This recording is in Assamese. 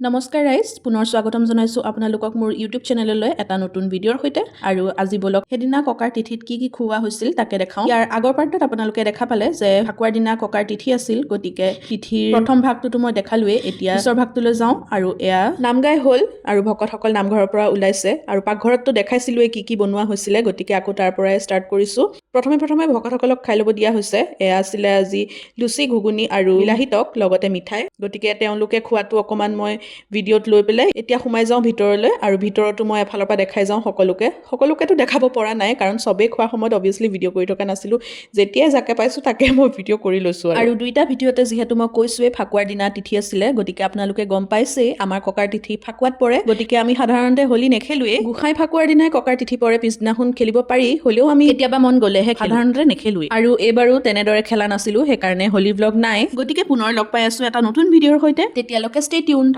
নমস্কাৰ ৰাইজ, পুনৰ স্বাগতম জনাইছোঁ আপোনালোকক মোৰ ইউটিউব চেনেললৈ এটা নতুন ভিডিঅ'ৰ সৈতে। আৰু আজি বলক সেইদিনা ককাৰ তিথিত কি খুওৱা হৈছিল তাকে দেখাওঁ। ইয়াৰ আগৰ পাৰ্টত আপোনালোকে দেখা পালে যে ফাকুৱাৰ দিনা ককাৰ তিথি আছিল, গতিকে তিথিৰ প্ৰথম ভাগটোতো মই দেখালোৱেই। এতিয়া পিছৰ ভাগটোলৈ যাওঁ আৰু এয়া নাম গাই হ'ল আৰু ভকতসকল নামঘৰৰ পৰা ওলাইছে আৰু পাকঘৰততো দেখাইছিলোৱেই কি বনোৱা হৈছিলে, গতিকে আকৌ তাৰ পৰাই ষ্টাৰ্ট কৰিছোঁ। প্ৰথমে ভকতসকলক খাই ল'ব দিয়া হৈছে। এয়া আছিলে আজি লুচি, ঘুগুনি আৰু বিলাহী টক লগতে মিঠাই। গতিকে তেওঁলোকে খোৱাটো অকণমান মই ভিডিঅ'ত লৈ পেলাই এতিয়া সোমাই যাওঁ ভিতৰলৈ আৰু ভিতৰতো মই এফালৰ পৰা দেখাই যাওঁ সকলোকেতো দেখাব পৰা নাই, কাৰণ চবেই খোৱা সময়ত অবভিয়াছলি ভিডিঅ' কৰি থকা নাছিলোঁ। যেতিয়াই যাকে পাইছোঁ তাকে মই ভিডিঅ' কৰি লৈছোঁ। আৰু দুইটা ভিডিঅ'তে যিহেতু মই কৈছোৱেই ফাকুৱাৰ দিনা তিথি আছিলে, গতিকে আপোনালোকে গম পাইছেই আমাৰ ককাৰ তিথি ফাকুৱাত পৰে। গতিকে আমি সাধাৰণতে হোলী নেখেলোৱেই। গোসাঁই ফাকুৱাৰ দিনাই ককাৰ তিথি পৰে, পিছদিনাখন খেলিব পাৰি, হ'লেও আমি কেতিয়াবা মন গ'লেহে সাধাৰণতে নেখেলোৱেই। আৰু এইবাৰো তেনেদৰে খেলা নাছিলোঁ, সেইকাৰণে হোলী ব্লগ নাই। গতিকে পুনৰ লগ পাই আছোঁ এটা নতুন ভিডিঅ'ৰ সৈতে। তেতিয়ালৈকে ষ্টে টিউনড।